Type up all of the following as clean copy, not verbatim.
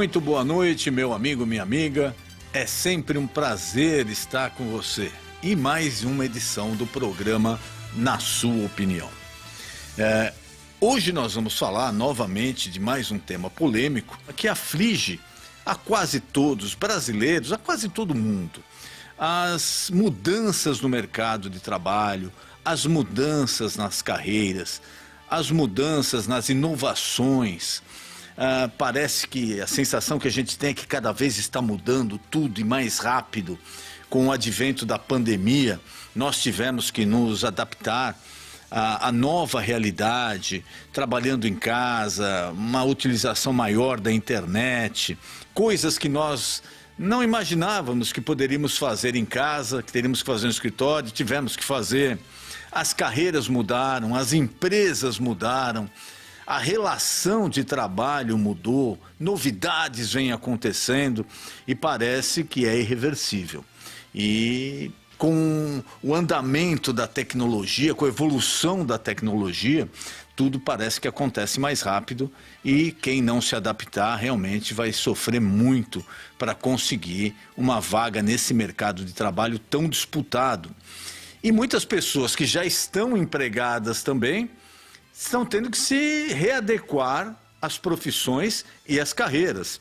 Muito boa noite, meu amigo, minha amiga. É sempre um prazer estar com você. E mais uma edição do programa Na Sua Opinião. Hoje nós vamos falar novamente de mais um tema polêmico que aflige a quase todos brasileiros, a quase todo mundo. As mudanças no mercado de trabalho, as mudanças nas carreiras, as mudanças nas inovações. Parece que a sensação que a gente tem é que cada vez está mudando tudo e mais rápido. Com o advento da pandemia, nós tivemos que nos adaptar à nova realidade, trabalhando em casa, uma utilização maior da internet, coisas que nós não imaginávamos que poderíamos fazer em casa, que teríamos que fazer no escritório, tivemos que fazer. As carreiras mudaram, as empresas mudaram. A relação de trabalho mudou, novidades vêm acontecendo e parece que é irreversível. E com o andamento da tecnologia, com a evolução da tecnologia, tudo parece que acontece mais rápido e quem não se adaptar realmente vai sofrer muito para conseguir uma vaga nesse mercado de trabalho tão disputado. E muitas pessoas que já estão empregadas também estão tendo que se readequar às profissões e às carreiras.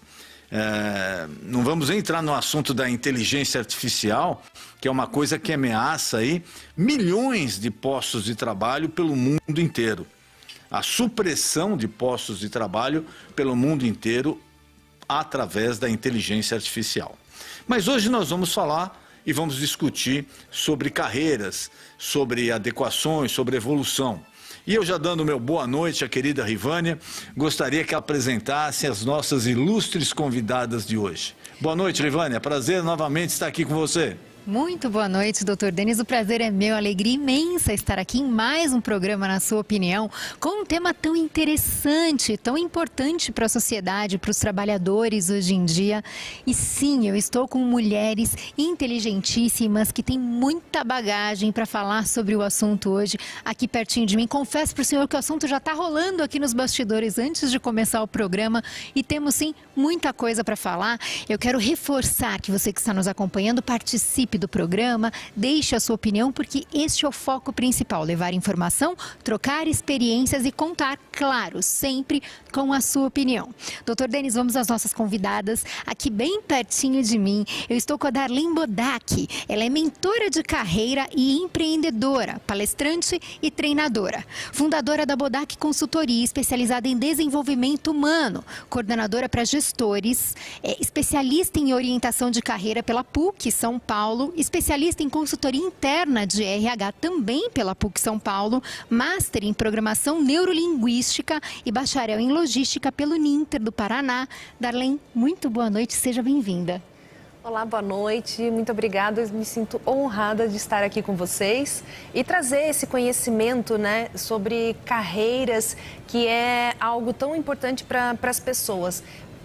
Não vamos entrar no assunto da inteligência artificial, que é uma coisa que ameaça aí milhões de postos de trabalho pelo mundo inteiro. A supressão de postos de trabalho pelo mundo inteiro através da inteligência artificial. Mas hoje nós vamos falar e vamos discutir sobre carreiras, sobre adequações, sobre evolução. E eu já dando meu boa noite à querida Rivânia, gostaria que apresentasse as nossas ilustres convidadas de hoje. Boa noite, Rivânia, prazer novamente estar aqui com você. Muito boa noite, doutor Denis. O prazer é meu, alegria imensa estar aqui em mais um programa Na Sua Opinião, com um tema tão interessante, tão importante para a sociedade, para os trabalhadores hoje em dia. E sim, eu estou com mulheres inteligentíssimas que têm muita bagagem para falar sobre o assunto hoje, aqui pertinho de mim. Confesso para o senhor que o assunto já está rolando aqui nos bastidores antes de começar o programa e temos sim muita coisa para falar. Eu quero reforçar que você que está nos acompanhando participe do programa, deixe a sua opinião, porque este é o foco principal, levar informação, trocar experiências e contar, claro, sempre com a sua opinião. Doutor Denis, vamos às nossas convidadas, aqui bem pertinho de mim, eu estou com a Darlene Bodac, ela é mentora de carreira e empreendedora, palestrante e treinadora, fundadora da Bodac Consultoria, especializada em desenvolvimento humano, coordenadora para gestores, especialista em orientação de carreira pela PUC São Paulo, especialista em consultoria interna de RH também pela PUC São Paulo, Master em Programação Neurolinguística e Bacharel em Logística pelo Ninter do Paraná. Darlene, muito boa noite, seja bem-vinda. Olá, boa noite, muito obrigada, eu me sinto honrada de estar aqui com vocês e trazer esse conhecimento, né, sobre carreiras, que é algo tão importante para as pessoas.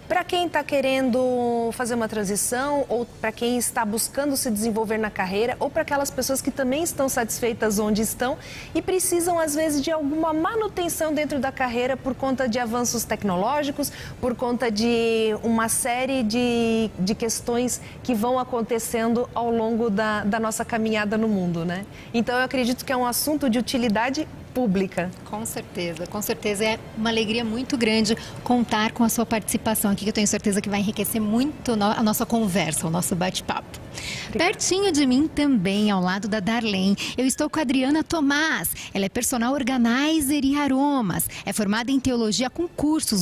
Para quem está querendo fazer uma transição ou para quem está buscando se desenvolver na carreira ou para aquelas pessoas que também estão satisfeitas onde estão e precisam, às vezes, de alguma manutenção dentro da carreira por conta de avanços tecnológicos, por conta de uma série de questões que vão acontecendo ao longo da nossa caminhada no mundo, né? Então, eu acredito que é um assunto de utilidade pública. Com certeza. É uma alegria muito grande contar com a sua participação aqui, que eu tenho certeza que vai enriquecer muito a nossa conversa, o nosso bate-papo. Pertinho de mim também, ao lado da Darlene, eu estou com a Adriana Tomás. Ela é personal organizer e aromas. É formada em teologia com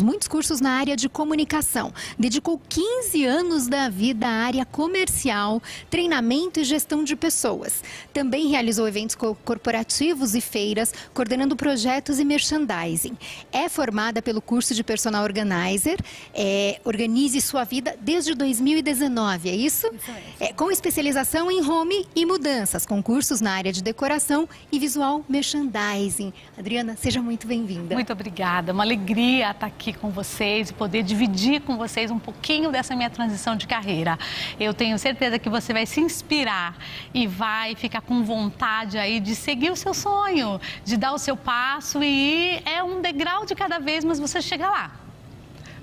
muitos cursos na área de comunicação. Dedicou 15 anos da vida à área comercial, treinamento e gestão de pessoas. Também realizou eventos corporativos e feiras, coordenando projetos e merchandising. É formada pelo curso de personal organizer, Organize Sua Vida desde 2019, é isso? Isso mesmo. Com especialização em home e mudanças, com cursos na área de decoração e visual merchandising. Adriana, seja muito bem-vinda. Muito obrigada, uma alegria estar aqui com vocês e poder dividir com vocês um pouquinho dessa minha transição de carreira. Eu tenho certeza que você vai se inspirar e vai ficar com vontade aí de seguir o seu sonho, de dar o seu passo e é um degrau de cada vez, mas você chega lá.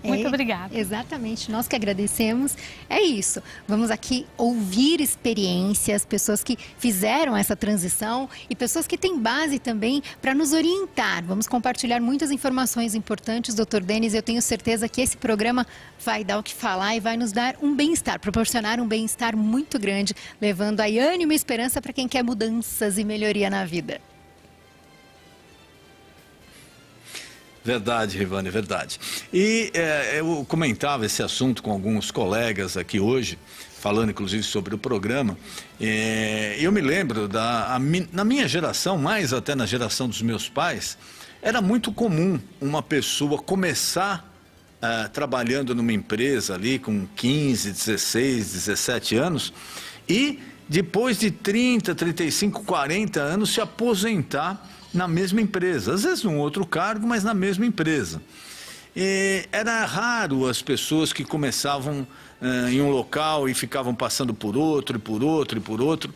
Muito obrigada. Exatamente, nós que agradecemos. É isso, vamos aqui ouvir experiências, pessoas que fizeram essa transição e pessoas que têm base também para nos orientar. Vamos compartilhar muitas informações importantes, Dr. Denis. Eu tenho certeza que esse programa vai dar o que falar e vai nos dar um bem-estar, proporcionar um bem-estar muito grande, levando aí ânimo e esperança para quem quer mudanças e melhoria na vida. Verdade, Rivane, verdade. E eu comentava esse assunto com alguns colegas aqui hoje, falando inclusive sobre o programa. Eu me lembro, na minha geração, mais até na geração dos meus pais, era muito comum uma pessoa começar trabalhando numa empresa ali com 15, 16, 17 anos e depois de 30, 35, 40 anos se aposentar na mesma empresa, às vezes num outro cargo, mas na mesma empresa. Era raro as pessoas que começavam em um local e ficavam passando por outro, e por outro, e por outro,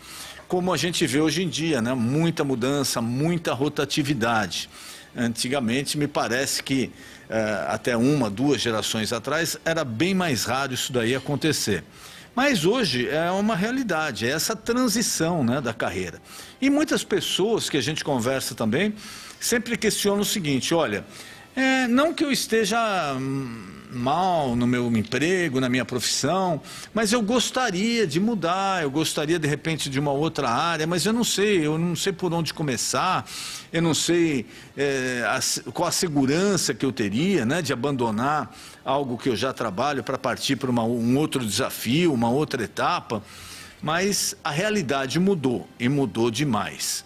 como a gente vê hoje em dia, né? Muita mudança, muita rotatividade. Antigamente, me parece que até 1, 2 gerações atrás, era bem mais raro isso daí acontecer. Mas hoje é uma realidade, é essa transição, né, da carreira. E muitas pessoas que a gente conversa também, sempre questionam o seguinte: olha, não que eu esteja mal no meu emprego, na minha profissão, mas eu gostaria de mudar, eu gostaria de repente de uma outra área, mas eu não sei por onde começar, eu não sei qual a segurança que eu teria, né, de abandonar algo que eu já trabalho para partir para um outro desafio, uma outra etapa. Mas a realidade mudou, e mudou demais.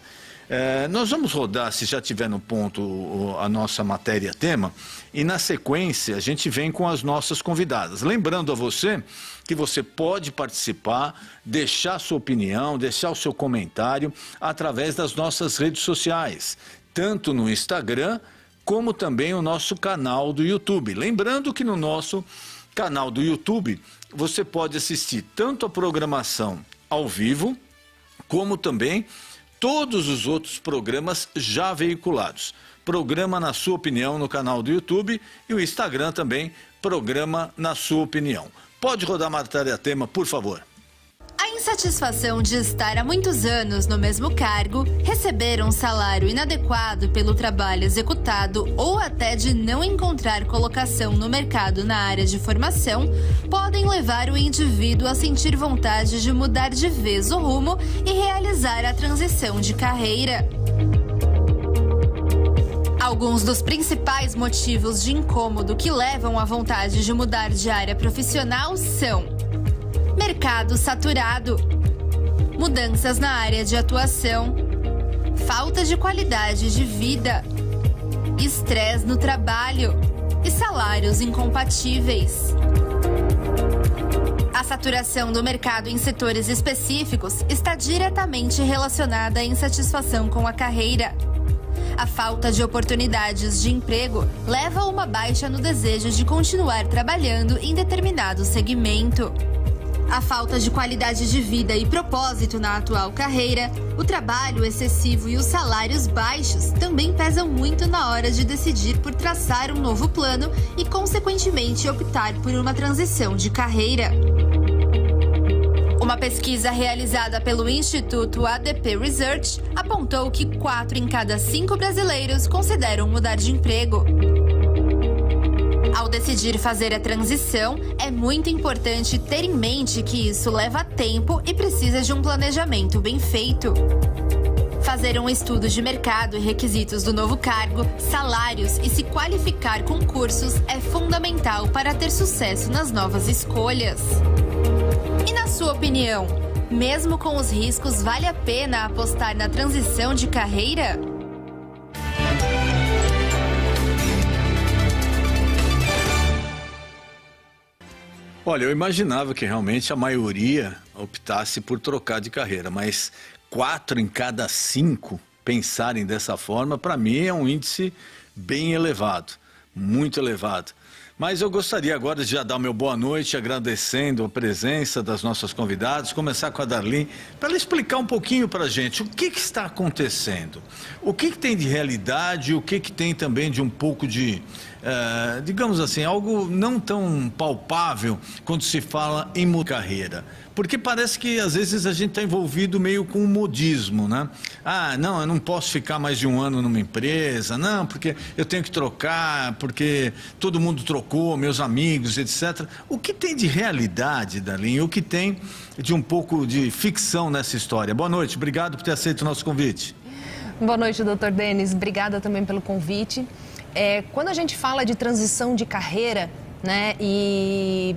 Nós vamos rodar, se já tiver no ponto, a nossa matéria-tema, e na sequência a gente vem com as nossas convidadas. Lembrando a você que você pode participar, deixar sua opinião, deixar o seu comentário através das nossas redes sociais, tanto no Instagram como também o nosso canal do YouTube. Lembrando que no nosso canal do YouTube você pode assistir tanto a programação ao vivo, como também todos os outros programas já veiculados. Programa Na Sua Opinião no canal do YouTube e o Instagram também, Programa Na Sua Opinião. Pode rodar a matéria-tema, por favor. A insatisfação de estar há muitos anos no mesmo cargo, receber um salário inadequado pelo trabalho executado ou até de não encontrar colocação no mercado na área de formação, podem levar o indivíduo a sentir vontade de mudar de vez o rumo e realizar a transição de carreira. Alguns dos principais motivos de incômodo que levam à vontade de mudar de área profissional são: mercado saturado, mudanças na área de atuação, falta de qualidade de vida, estresse no trabalho e salários incompatíveis. A saturação do mercado em setores específicos está diretamente relacionada à insatisfação com a carreira. A falta de oportunidades de emprego leva a uma baixa no desejo de continuar trabalhando em determinado segmento. A falta de qualidade de vida e propósito na atual carreira, o trabalho excessivo e os salários baixos também pesam muito na hora de decidir por traçar um novo plano e, consequentemente, optar por uma transição de carreira. Uma pesquisa realizada pelo Instituto ADP Research apontou que 4 em cada 5 brasileiros consideram mudar de emprego. Ao decidir fazer a transição, é muito importante ter em mente que isso leva tempo e precisa de um planejamento bem feito. Fazer um estudo de mercado e requisitos do novo cargo, salários e se qualificar com cursos é fundamental para ter sucesso nas novas escolhas. E na sua opinião, mesmo com os riscos, vale a pena apostar na transição de carreira? Olha, eu imaginava que realmente a maioria optasse por trocar de carreira, mas 4 em cada 5 pensarem dessa forma, para mim é um índice bem elevado, muito elevado. Mas eu gostaria agora de já dar o meu boa noite, agradecendo a presença das nossas convidadas, começar com a Darlene, para ela explicar um pouquinho para a gente o que está acontecendo, o que tem de realidade, o que tem também de um pouco de digamos assim, algo não tão palpável quando se fala em carreira? Porque parece que às vezes a gente está envolvido meio com o modismo, né? Ah, não, eu não posso ficar mais de um ano numa empresa, não, porque eu tenho que trocar, porque todo mundo trocou, meus amigos, etc. O que tem de realidade, Darlene? O que tem de um pouco de ficção nessa história? Boa noite, obrigado por ter aceito o nosso convite. Boa noite, doutor Denis. Obrigada também pelo convite. Quando a gente fala de transição de carreira, né, e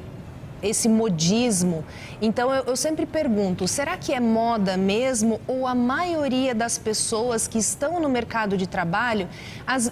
esse modismo, então eu sempre pergunto, será que é moda mesmo ou a maioria das pessoas que estão no mercado de trabalho,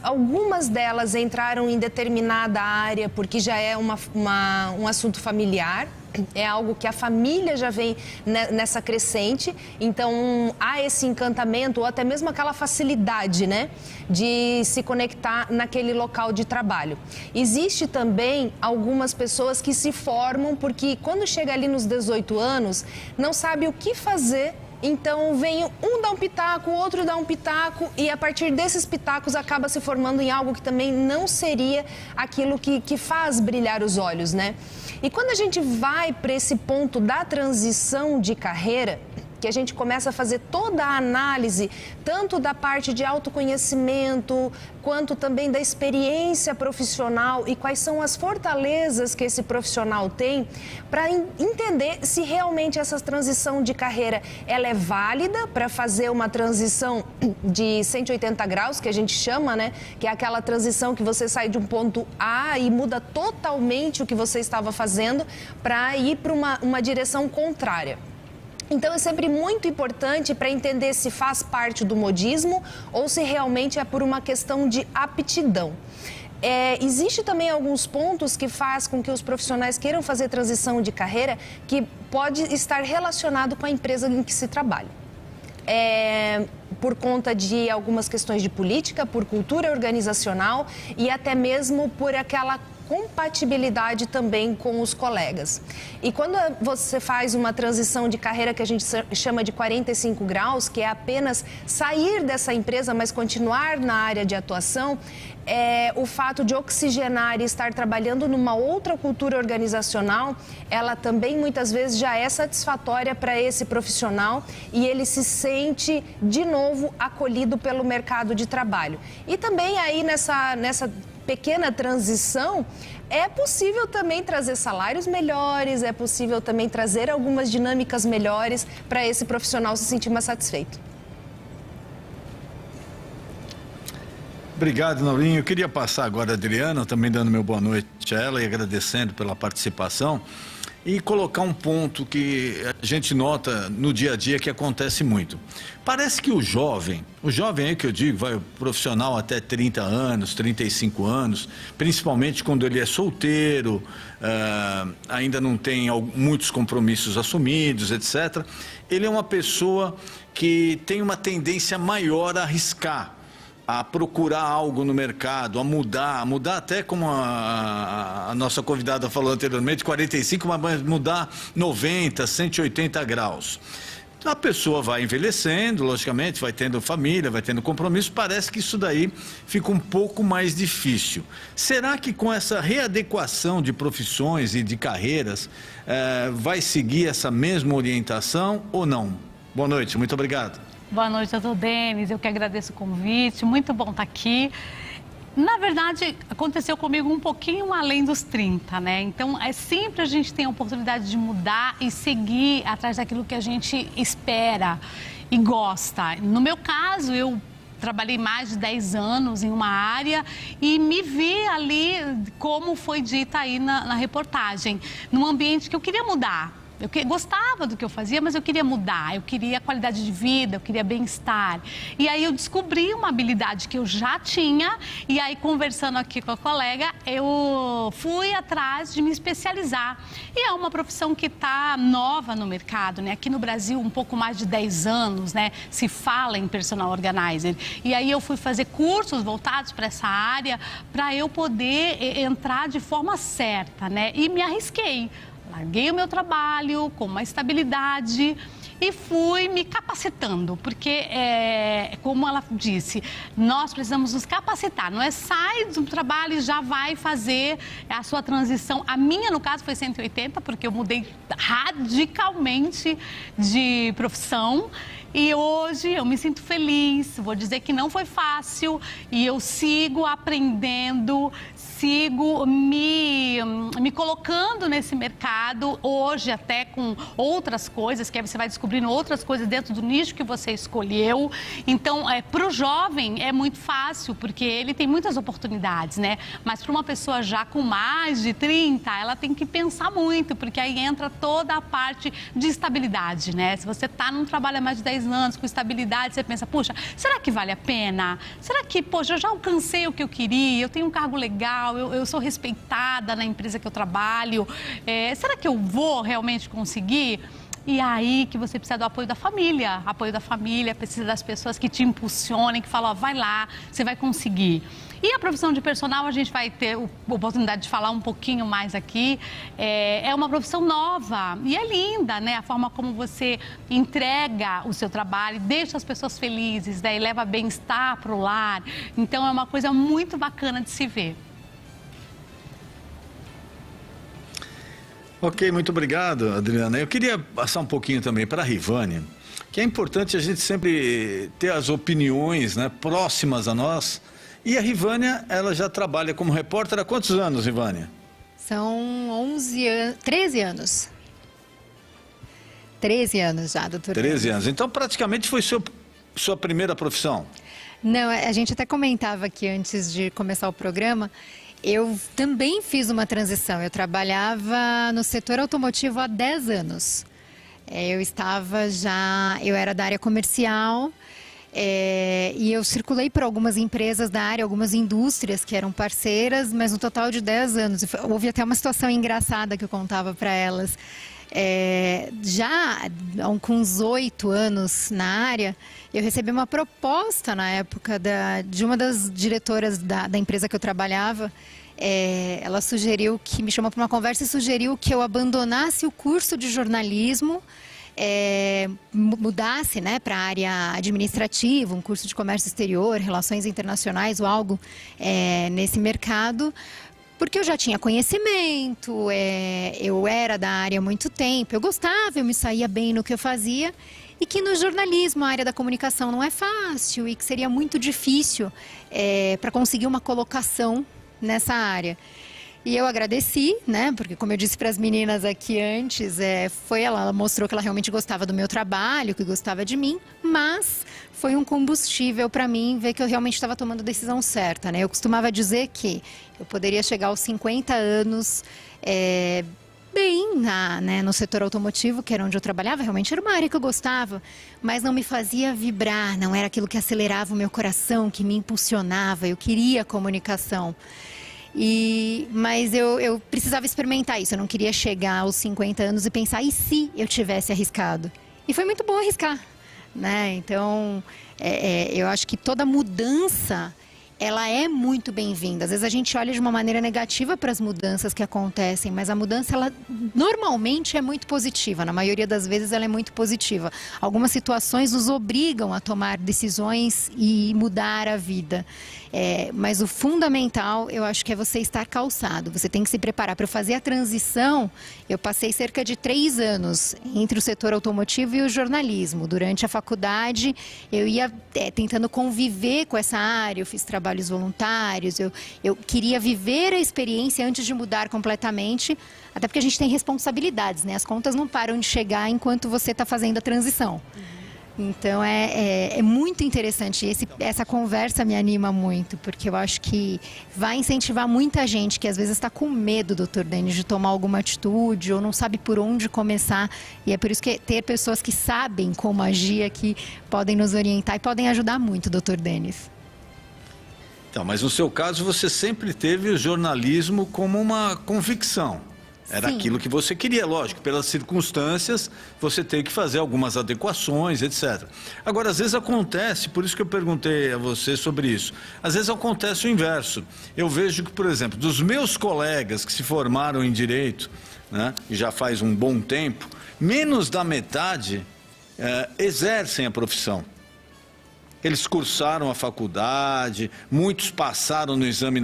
algumas delas entraram em determinada área porque já é um assunto familiar? É algo que a família já vem nessa crescente, então há esse encantamento ou até mesmo aquela facilidade, né, de se conectar naquele local de trabalho. Existe também algumas pessoas que se formam porque quando chega ali nos 18 anos, não sabe o que fazer. Então vem um dar um pitaco, o outro dá um pitaco e a partir desses pitacos acaba se formando em algo que também não seria aquilo que faz brilhar os olhos, né? E quando a gente vai para esse ponto da transição de carreira, que a gente começa a fazer toda a análise, tanto da parte de autoconhecimento, quanto também da experiência profissional e quais são as fortalezas que esse profissional tem, para entender se realmente essa transição de carreira ela é válida para fazer uma transição de 180 graus, que a gente chama, né? Que é aquela transição que você sai de um ponto A e muda totalmente o que você estava fazendo para ir para uma direção contrária. Então, é sempre muito importante para entender se faz parte do modismo ou se realmente é por uma questão de aptidão. Existe também alguns pontos que faz com que os profissionais queiram fazer transição de carreira que pode estar relacionado com a empresa em que se trabalha. Por conta de algumas questões de política, por cultura organizacional e até mesmo por aquela compatibilidade também com os colegas. E quando você faz uma transição de carreira que a gente chama de 45 graus, que é apenas sair dessa empresa, mas continuar na área de atuação, o fato de oxigenar e estar trabalhando numa outra cultura organizacional, ela também muitas vezes já é satisfatória para esse profissional e ele se sente de novo acolhido pelo mercado de trabalho. E também aí nessa pequena transição, é possível também trazer salários melhores, é possível também trazer algumas dinâmicas melhores para esse profissional se sentir mais satisfeito. Obrigado, Naurinho. Eu queria passar agora a Adriana, também dando meu boa noite a ela e agradecendo pela participação. E colocar um ponto que a gente nota no dia a dia que acontece muito. Parece que o jovem aí que eu digo, vai o profissional até 30 anos, 35 anos, principalmente quando ele é solteiro, ainda não tem muitos compromissos assumidos, etc. Ele é uma pessoa que tem uma tendência maior a arriscar, a procurar algo no mercado, a mudar até como a nossa convidada falou anteriormente, 45, mas mudar 90, 180 graus. A pessoa vai envelhecendo, logicamente, vai tendo família, vai tendo compromisso, parece que isso daí fica um pouco mais difícil. Será que com essa readequação de profissões e de carreiras, vai seguir essa mesma orientação ou não? Boa noite, muito obrigado. Boa noite, doutor Denis. Eu que agradeço o convite. Muito bom estar aqui. Na verdade, aconteceu comigo um pouquinho além dos 30, né? Então, sempre a gente tem a oportunidade de mudar e seguir atrás daquilo que a gente espera e gosta. No meu caso, eu trabalhei mais de 10 anos em uma área e me vi ali, como foi dita aí na reportagem, num ambiente que eu queria mudar. Eu gostava do que eu fazia, mas eu queria mudar, eu queria qualidade de vida, eu queria bem-estar. E aí eu descobri uma habilidade que eu já tinha e aí conversando aqui com a colega, eu fui atrás de me especializar. E é uma profissão que está nova no mercado, né? Aqui no Brasil, um pouco mais de 10 anos, né? Se fala em personal organizer. E aí eu fui fazer cursos voltados para essa área para eu poder entrar de forma certa, né? E me arrisquei. Larguei o meu trabalho com uma estabilidade e fui me capacitando, porque, como ela disse, nós precisamos nos capacitar. Não é sai do trabalho e já vai fazer a sua transição. A minha, no caso, foi 180, porque eu mudei radicalmente de profissão. E hoje eu me sinto feliz, vou dizer que não foi fácil e eu sigo aprendendo, sigo me colocando nesse mercado, hoje até com outras coisas, que aí você vai descobrindo outras coisas dentro do nicho que você escolheu. Então, para o jovem é muito fácil, porque ele tem muitas oportunidades, né? Mas para uma pessoa já com mais de 30, ela tem que pensar muito, porque aí entra toda a parte de estabilidade, né? Se você está num trabalho há mais de 10 anos, com estabilidade, você pensa, puxa, será que vale a pena? Será que, poxa, eu já alcancei o que eu queria, eu tenho um cargo legal, eu sou respeitada na empresa que eu trabalho, será que eu vou realmente conseguir? E aí que você precisa do apoio da família, precisa das pessoas que te impulsionem, que falam, ó, vai lá, você vai conseguir. E a profissão de personal, a gente vai ter a oportunidade de falar um pouquinho mais aqui. É uma profissão nova e é linda, né? A forma como você entrega o seu trabalho, deixa as pessoas felizes, daí leva bem-estar para o lar. Então, é uma coisa muito bacana de se ver. Ok, muito obrigado, Adriana. Eu queria passar um pouquinho também para a Rivânia, que é importante a gente sempre ter as opiniões, né, próximas a nós. E a Rivânia, ela já trabalha como repórter há quantos anos, Rivânia? São 13 anos. 13 anos já, doutor. 13 anos. Então, praticamente foi sua primeira profissão? Não, a gente até comentava aqui antes de começar o programa. Eu também fiz uma transição. Eu trabalhava no setor automotivo há 10 anos. Eu era da área comercial. E eu circulei por algumas empresas da área, algumas indústrias que eram parceiras, mas no total de 10 anos. Houve até uma situação engraçada que eu contava para elas. Já com uns 8 anos na área, eu recebi uma proposta na época de uma das diretoras da empresa que eu trabalhava. Ela sugeriu que me chamou para uma conversa e sugeriu que eu abandonasse o curso de jornalismo, mudasse, né, para a área administrativa, um curso de comércio exterior, relações internacionais ou algo nesse mercado, porque eu já tinha conhecimento, eu era da área há muito tempo, eu gostava, eu me saía bem no que eu fazia, e que no jornalismo, a área da comunicação não é fácil e que seria muito difícil para conseguir uma colocação nessa área. E eu agradeci, né? Porque como eu disse para as meninas aqui antes, ela mostrou que ela realmente gostava do meu trabalho, que gostava de mim, mas foi um combustível para mim ver que eu realmente estava tomando a decisão certa, né? Eu costumava dizer que eu poderia chegar aos 50 anos bem no setor automotivo, que era onde eu trabalhava, realmente era uma área que eu gostava, mas não me fazia vibrar, não era aquilo que acelerava o meu coração, que me impulsionava, eu queria comunicação. Mas eu precisava experimentar isso, eu não queria chegar aos 50 anos e pensar, e se eu tivesse arriscado? E foi muito bom arriscar, né? Então, eu acho que toda mudança, ela é muito bem-vinda. Às vezes a gente olha de uma maneira negativa para as mudanças que acontecem, mas a mudança, ela normalmente é muito positiva. Na maioria das vezes ela é muito positiva. Algumas situações nos obrigam a tomar decisões e mudar a vida. Mas o fundamental, eu acho que é você estar calçado. Você tem que se preparar. Para eu fazer a transição, eu passei cerca de 3 anos entre o setor automotivo e o jornalismo. Durante a faculdade, eu ia tentando conviver com essa área, eu fiz trabalhos voluntários, eu queria viver a experiência antes de mudar completamente, até porque a gente tem responsabilidades, né? As contas não param de chegar enquanto você está fazendo a transição. Então, é muito interessante. Essa conversa me anima muito, porque eu acho que vai incentivar muita gente que às vezes está com medo, doutor Denis, de tomar alguma atitude ou não sabe por onde começar. E é por isso que ter pessoas que sabem como agir aqui podem nos orientar e podem ajudar muito, doutor Denis. Então, mas no seu caso, você sempre teve o jornalismo como uma convicção. Era Sim. aquilo que você queria, lógico, pelas circunstâncias, você tem que fazer algumas adequações, etc. Agora, às vezes acontece, por isso que eu perguntei a você sobre isso, às vezes acontece o inverso. Eu vejo que, por exemplo, dos meus colegas que se formaram em Direito, né, e já faz um bom tempo, menos da metade exercem a profissão. Eles cursaram a faculdade, muitos passaram no exame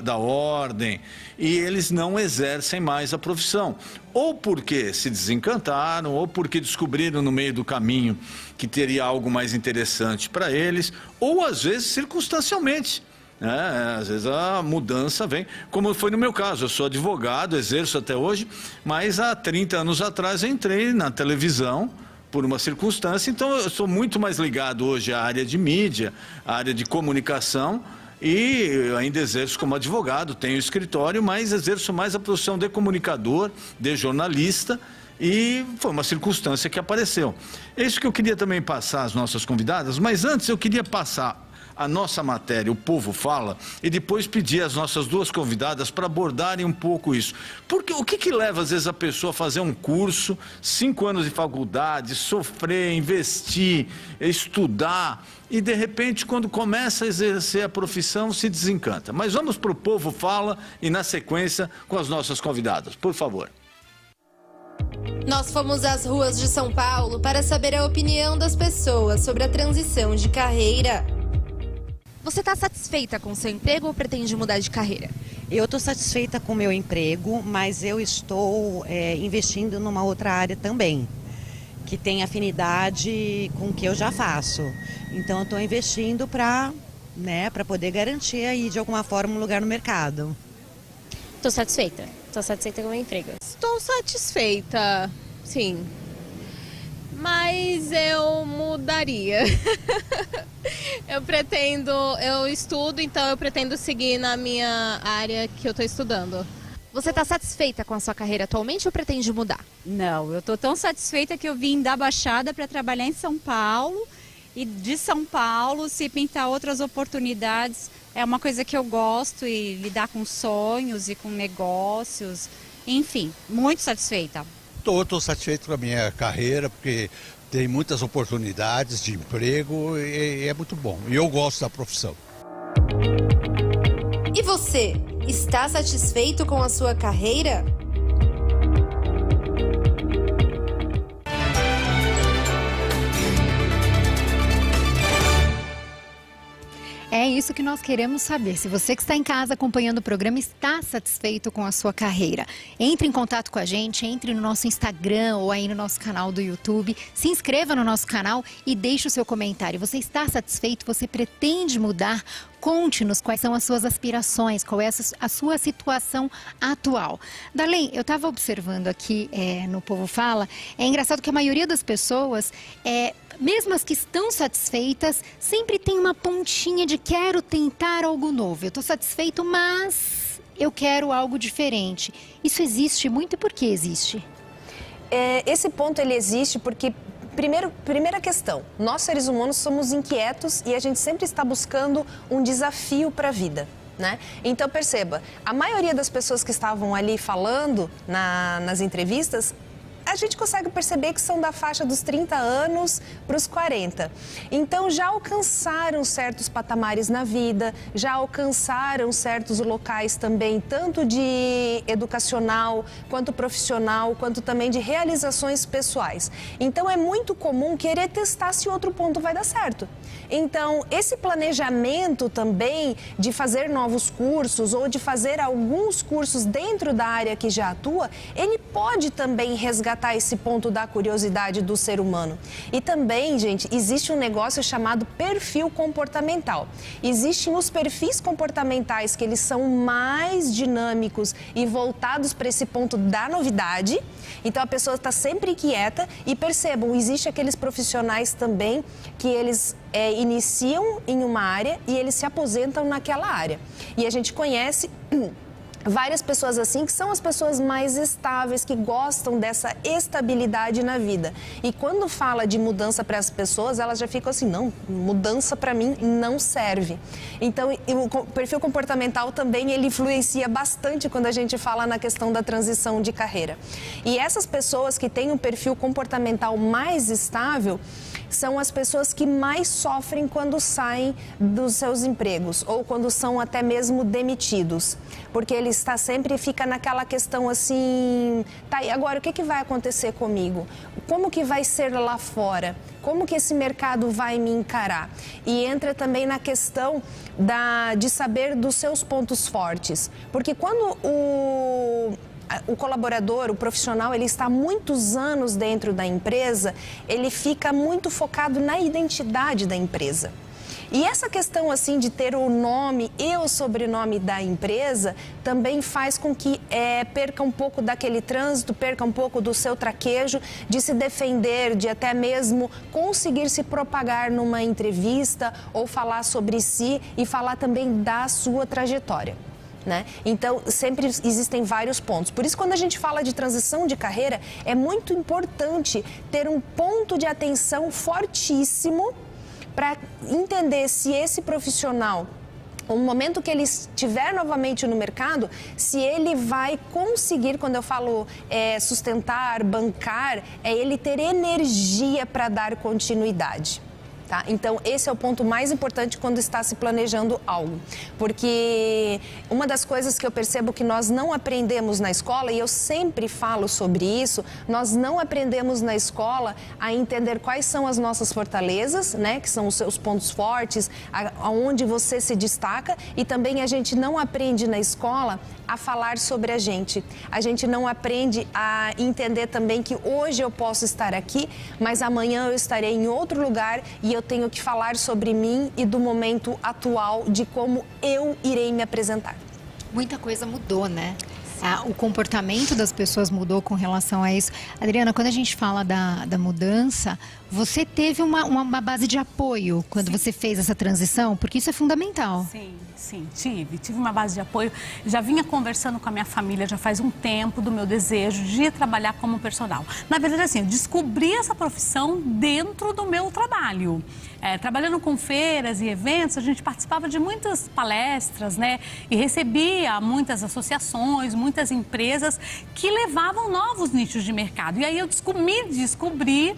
da ordem e eles não exercem mais a profissão. Ou porque se desencantaram, ou porque descobriram no meio do caminho que teria algo mais interessante para eles, ou às vezes circunstancialmente. Às vezes a mudança vem, como foi no meu caso. Eu sou advogado, exerço até hoje, mas há 30 anos atrás eu entrei na televisão por uma circunstância, então eu sou muito mais ligado hoje à área de mídia, à área de comunicação, e eu ainda exerço como advogado, tenho escritório, mas exerço mais a profissão de comunicador, de jornalista, e foi uma circunstância que apareceu. É isso que eu queria também passar às nossas convidadas, mas antes eu queria passar a nossa matéria, O Povo Fala, e depois pedir às nossas duas convidadas para abordarem um pouco isso. Porque o que leva, às vezes, a pessoa a fazer um curso, 5 anos de faculdade, sofrer, investir, estudar, e de repente, quando começa a exercer a profissão, se desencanta. Mas vamos para o Povo Fala e, na sequência, com as nossas convidadas. Por favor. Nós fomos às ruas de São Paulo para saber a opinião das pessoas sobre a transição de carreira. Você está satisfeita com o seu emprego ou pretende mudar de carreira? Eu estou satisfeita com o meu emprego, mas eu estou investindo numa outra área também, que tem afinidade com o que eu já faço. Então eu estou investindo para poder garantir aí de alguma forma um lugar no mercado. Estou satisfeita com o meu emprego. Estou satisfeita, sim. Mas eu mudaria. Eu estudo, então eu pretendo seguir na minha área que eu estou estudando. Você está satisfeita com a sua carreira atualmente ou pretende mudar? Não, eu estou tão satisfeita que eu vim da Baixada para trabalhar em São Paulo. E de São Paulo, se pintar outras oportunidades, é uma coisa que eu gosto, e lidar com sonhos e com negócios. Enfim, muito satisfeita. Estou satisfeito com a minha carreira, porque tem muitas oportunidades de emprego e é muito bom. E eu gosto da profissão. E você, está satisfeito com a sua carreira? É isso que nós queremos saber. Se você que está em casa acompanhando o programa está satisfeito com a sua carreira, entre em contato com a gente, entre no nosso Instagram ou aí no nosso canal do YouTube, se inscreva no nosso canal e deixe o seu comentário. Você está satisfeito? Você pretende mudar? Conte-nos quais são as suas aspirações, qual é a sua situação atual. Darlene, eu estava observando aqui no Povo Fala, é engraçado que a maioria das pessoas, mesmo as que estão satisfeitas, sempre tem uma pontinha de quero tentar algo novo. Eu estou satisfeito, mas eu quero algo diferente. Isso existe muito, e por que existe? Esse ponto ele existe porque... Primeira questão, nós seres humanos somos inquietos e a gente sempre está buscando um desafio para a vida, né? Então perceba, a maioria das pessoas que estavam ali falando nas entrevistas, a gente consegue perceber que são da faixa dos 30 anos para os 40. Então já alcançaram certos patamares na vida, já alcançaram certos locais também, tanto de educacional, quanto profissional, quanto também de realizações pessoais. Então é muito comum querer testar se outro ponto vai dar certo. Então esse planejamento também de fazer novos cursos ou de fazer alguns cursos dentro da área que já atua, ele pode também resgatar esse ponto da curiosidade do ser humano. E também, gente, existe um negócio chamado perfil comportamental. Existem os perfis comportamentais que eles são mais dinâmicos e voltados para esse ponto da novidade. Então a pessoa está sempre inquieta e percebam, existe aqueles profissionais também que eles iniciam em uma área e eles se aposentam naquela área. E a gente conhece várias pessoas assim, que são as pessoas mais estáveis, que gostam dessa estabilidade na vida. E quando fala de mudança para as pessoas, elas já ficam assim, não, mudança para mim não serve. Então, o perfil comportamental também, ele influencia bastante quando a gente fala na questão da transição de carreira. E essas pessoas que têm um perfil comportamental mais estável, são as pessoas que mais sofrem quando saem dos seus empregos ou quando são até mesmo demitidos, porque eles está sempre, fica naquela questão assim, tá, e agora o que vai acontecer comigo? Como que vai ser lá fora? Como que esse mercado vai me encarar? E entra também na questão de saber dos seus pontos fortes. Porque quando o colaborador, o profissional, ele está há muitos anos dentro da empresa, ele fica muito focado na identidade da empresa. E essa questão assim de ter o nome e o sobrenome da empresa também faz com que perca um pouco daquele trânsito, perca um pouco do seu traquejo de se defender, de até mesmo conseguir se propagar numa entrevista ou falar sobre si e falar também da sua trajetória. Né? Então, sempre existem vários pontos. Por isso, quando a gente fala de transição de carreira, é muito importante ter um ponto de atenção fortíssimo para entender se esse profissional, no momento que ele estiver novamente no mercado, se ele vai conseguir, quando eu falo sustentar, bancar, é ele ter energia para dar continuidade. Tá? Então, esse é o ponto mais importante quando está se planejando algo. Porque uma das coisas que eu percebo que nós não aprendemos na escola, e eu sempre falo sobre isso, nós não aprendemos na escola a entender quais são as nossas fortalezas, né? Que são os seus pontos fortes, aonde você se destaca, e também a gente não aprende na escola a falar sobre a gente. A gente não aprende a entender também que hoje eu posso estar aqui, mas amanhã eu estarei em outro lugar e eu tenho que falar sobre mim e do momento atual, de como eu irei me apresentar. Muita coisa mudou, né? O comportamento das pessoas mudou com relação a isso. Adriana, quando a gente fala da mudança, você teve uma base de apoio quando você fez essa transição? Porque isso é fundamental. Sim, tive uma base de apoio. Já vinha conversando com a minha família já faz um tempo do meu desejo de trabalhar como personal. Na verdade, assim, eu descobri essa profissão dentro do meu trabalho. Trabalhando com feiras e eventos, a gente participava de muitas palestras, né? E recebia muitas associações, muitas empresas que levavam novos nichos de mercado. E aí eu descobri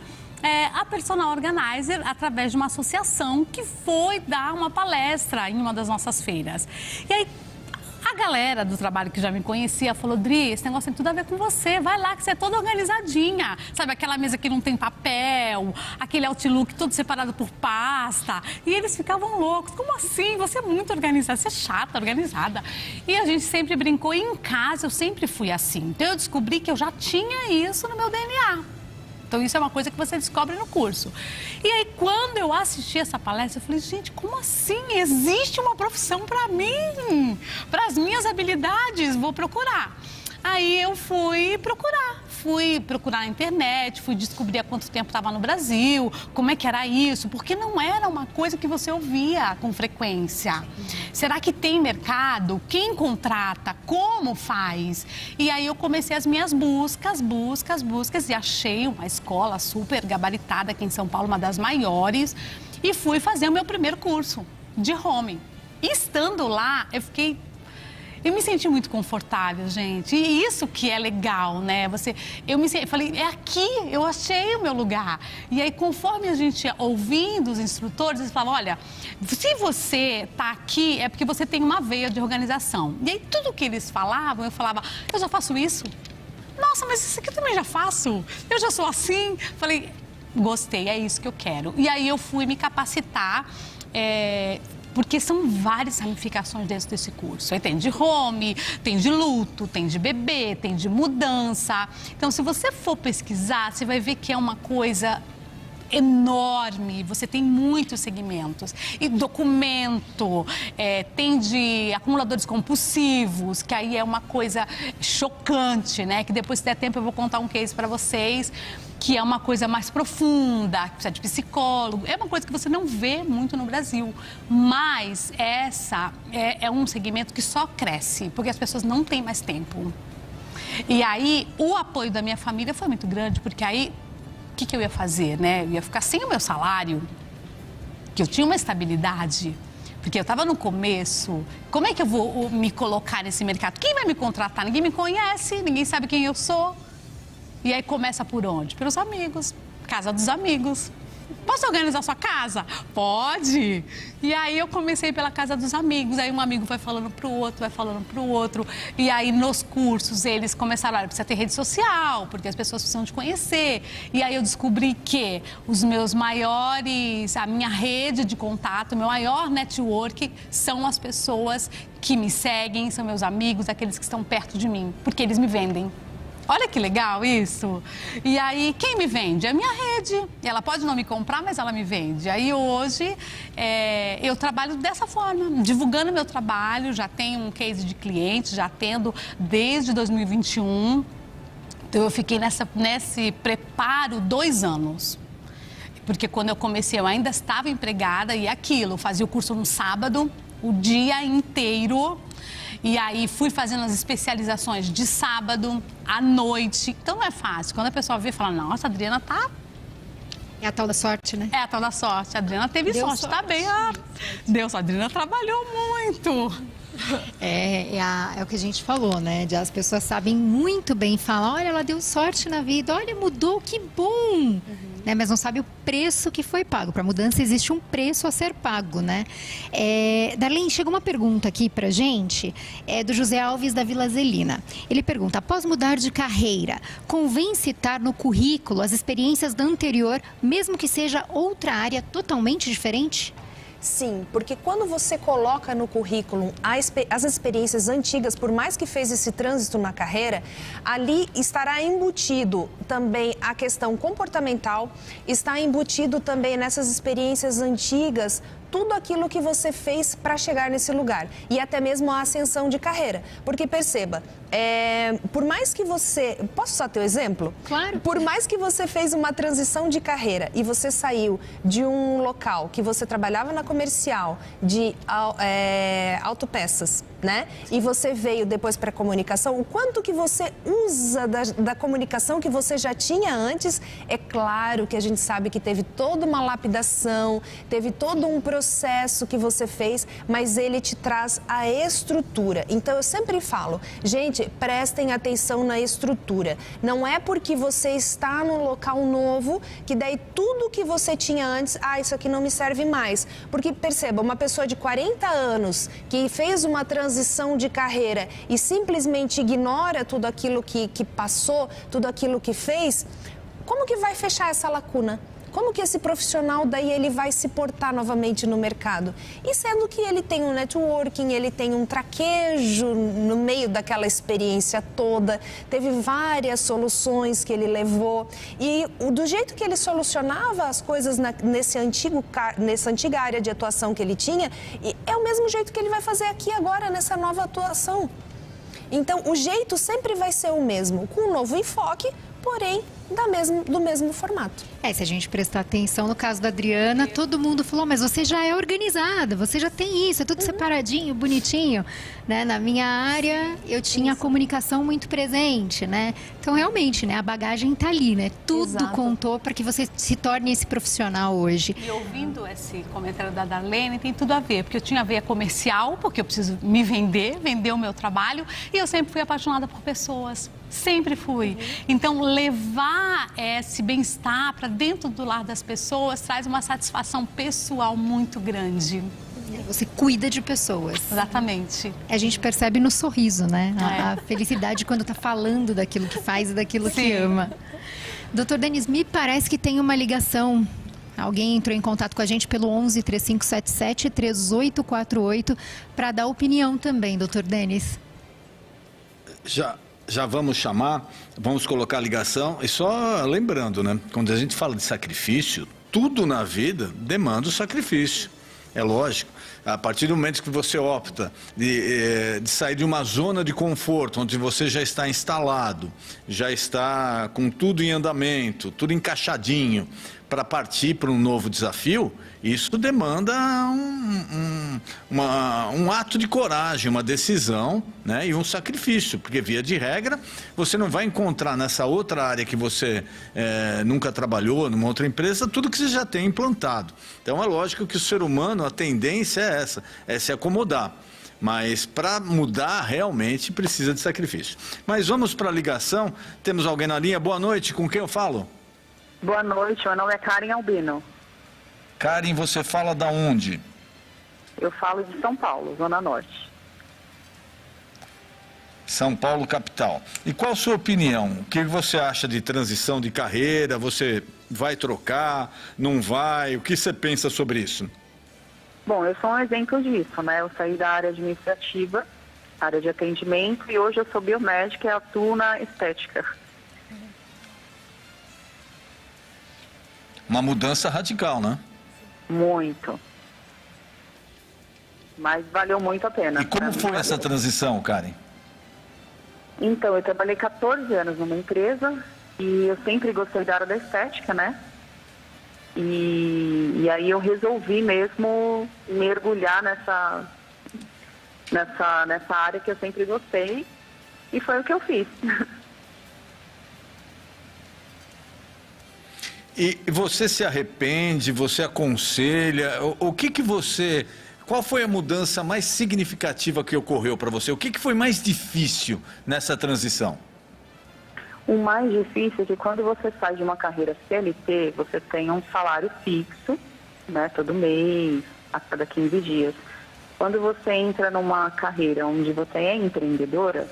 a Personal Organizer através de uma associação que foi dar uma palestra em uma das nossas feiras. E aí a galera do trabalho que já me conhecia falou: Dri, esse negócio tem tudo a ver com você, vai lá que você é toda organizadinha. Sabe, aquela mesa que não tem papel, aquele Outlook todo separado por pasta. E eles ficavam loucos. Como assim? Você é muito organizada, você é chata, organizada. E a gente sempre brincou, e em casa eu sempre fui assim. Então eu descobri que eu já tinha isso no meu DNA. Então, isso é uma coisa que você descobre no curso. E aí, quando eu assisti essa palestra, eu falei: gente, como assim? Existe uma profissão para mim, para as minhas habilidades, vou procurar. Aí eu fui procurar na internet, fui descobrir há quanto tempo estava no Brasil, como é que era isso, porque não era uma coisa que você ouvia com frequência. Será que tem mercado? Quem contrata? Como faz? E aí eu comecei as minhas buscas e achei uma escola super gabaritada aqui em São Paulo, uma das maiores, e fui fazer o meu primeiro curso de home. E estando lá, eu me senti muito confortável, gente. E isso que é legal, né? Eu falei: é aqui, eu achei o meu lugar. E aí, conforme a gente ia ouvindo os instrutores, eles falavam: olha, se você está aqui, é porque você tem uma veia de organização. E aí, tudo que eles falavam, eu falava: eu já faço isso? Nossa, mas isso aqui eu também já faço. Eu já sou assim. Falei: gostei, é isso que eu quero. E aí, eu fui me capacitar, porque são várias ramificações dentro desse curso. Aí tem de home, tem de luto, tem de bebê, tem de mudança. Então, se você for pesquisar, você vai ver que é uma coisa enorme, você tem muitos segmentos. E documento, tem de acumuladores compulsivos, que aí é uma coisa chocante, né? Que depois, se der tempo, eu vou contar um case para vocês, que é uma coisa mais profunda, que precisa de psicólogo. É uma coisa que você não vê muito no Brasil. Mas essa é um segmento que só cresce, porque as pessoas não têm mais tempo. E aí, o apoio da minha família foi muito grande, porque aí, o que eu ia fazer, né? Eu ia ficar sem o meu salário, que eu tinha uma estabilidade, porque eu estava no começo. Como é que eu vou me colocar nesse mercado? Quem vai me contratar? Ninguém me conhece, ninguém sabe quem eu sou. E aí começa por onde? Pelos amigos, casa dos amigos. Posso organizar sua casa? Pode! E aí eu comecei pela casa dos amigos, aí um amigo vai falando pro outro, e aí nos cursos eles começaram, olha, precisa ter rede social, porque as pessoas precisam te conhecer. E aí eu descobri que os meus maiores, a minha rede de contato, meu maior network são as pessoas que me seguem, são meus amigos, aqueles que estão perto de mim, porque eles me vendem. Olha que legal isso. E aí, quem me vende? É a minha rede. Ela pode não me comprar, mas ela me vende. Aí hoje, eu trabalho dessa forma, divulgando meu trabalho, já tenho um case de clientes, já atendo desde 2021. Então, eu fiquei nesse preparo 2 anos. Porque quando eu comecei, eu ainda estava empregada e aquilo, fazia o curso no sábado, o dia inteiro. E aí fui fazendo as especializações de sábado, à noite. Então não é fácil. Quando a pessoa vê e fala, nossa, a Adriana tá... É a tal da sorte, né? É a tal da sorte. A Adriana teve sorte, tá bem. Deus, a Adriana trabalhou muito. É o que a gente falou, né? As pessoas sabem muito bem falar, olha, ela deu sorte na vida, olha, mudou, que bom! Né? Mas não sabe o preço que foi pago. Para mudança existe um preço a ser pago, né? Darlene, chegou uma pergunta aqui pra gente, do José Alves da Vila Zelina. Ele pergunta, após mudar de carreira, convém citar no currículo as experiências da anterior, mesmo que seja outra área totalmente diferente? Sim, porque quando você coloca no currículo as experiências antigas, por mais que fez esse trânsito na carreira, ali estará embutido também a questão comportamental, está embutido também nessas experiências antigas tudo aquilo que você fez para chegar nesse lugar e até mesmo a ascensão de carreira. Porque perceba, por mais que você... Posso só ter um exemplo? Claro. Por mais que você fez uma transição de carreira e você saiu de um local que você trabalhava na comercial de autopeças, né? E você veio depois para a comunicação, o quanto que você usa da comunicação que você já tinha antes, é claro que a gente sabe que teve toda uma lapidação, teve todo um processo que você fez, mas ele te traz a estrutura. Então eu sempre falo, gente, prestem atenção na estrutura. Não é porque você está num local novo que daí tudo que você tinha antes, isso aqui não me serve mais. Porque perceba, uma pessoa de 40 anos que fez uma transição de carreira e simplesmente ignora tudo aquilo que passou, tudo aquilo que fez, como que vai fechar essa lacuna? Como que esse profissional daí ele vai se portar novamente no mercado? E sendo que ele tem um networking, ele tem um traquejo no meio daquela experiência toda, teve várias soluções que ele levou e do jeito que ele solucionava as coisas nessa antiga área de atuação que ele tinha, é o mesmo jeito que ele vai fazer aqui agora nessa nova atuação. Então, o jeito sempre vai ser o mesmo, com um novo enfoque, porém do mesmo formato. Se a gente prestar atenção no caso da Adriana, todo mundo falou, mas você já é organizada, você já tem isso, é tudo separadinho, bonitinho, né? Na minha área, eu tinha a comunicação muito presente, né? Então, realmente, né? A bagagem tá ali, né? Tudo contou para que você se torne esse profissional hoje. E ouvindo esse comentário da Darlene, tem tudo a ver, porque eu tinha a veia comercial, porque eu preciso me vender o meu trabalho, e eu sempre fui apaixonada por pessoas. Sempre fui. Então, levar esse bem-estar para dentro do lar das pessoas traz uma satisfação pessoal muito grande. Você cuida de pessoas. Exatamente. A gente percebe no sorriso, né? A felicidade quando está falando daquilo que faz e daquilo que ama. Doutor Denis, me parece que tem uma ligação. Alguém entrou em contato com a gente pelo 11 3577 3848 para dar opinião também, doutor Denis. Já vamos chamar, vamos colocar a ligação. E só lembrando, né? Quando a gente fala de sacrifício, tudo na vida demanda o sacrifício. É lógico. A partir do momento que você opta de sair de uma zona de conforto, onde você já está instalado, já está com tudo em andamento, tudo encaixadinho, para partir para um novo desafio, isso demanda um ato de coragem, uma decisão, né, e um sacrifício, porque via de regra você não vai encontrar nessa outra área que você nunca trabalhou, numa outra empresa, tudo que você já tem implantado. Então é lógico que o ser humano, a tendência é essa, é se acomodar. Mas para mudar realmente precisa de sacrifício. Mas vamos para a ligação, temos alguém na linha, boa noite, com quem eu falo? Boa noite, meu nome é Karen Albino. Karen, você fala da onde? Eu falo de São Paulo, Zona Norte. São Paulo, capital. E qual a sua opinião? O que você acha de transição de carreira? Você vai trocar? Não vai? O que você pensa sobre isso? Bom, eu sou um exemplo disso, né? Eu saí da área administrativa, área de atendimento, e hoje eu sou biomédica e atuo na estética. Uma mudança radical, né? Muito. Mas valeu muito a pena. E como foi essa transição, Karen? Então, eu trabalhei 14 anos numa empresa e eu sempre gostei da área da estética, né? E aí eu resolvi mesmo mergulhar nessa área que eu sempre gostei e foi o que eu fiz. E você se arrepende, você aconselha, qual foi a mudança mais significativa que ocorreu para você? O que foi mais difícil nessa transição? O mais difícil é que quando você sai de uma carreira CLT, você tem um salário fixo, né, todo mês, a cada 15 dias. Quando você entra numa carreira onde você é empreendedora,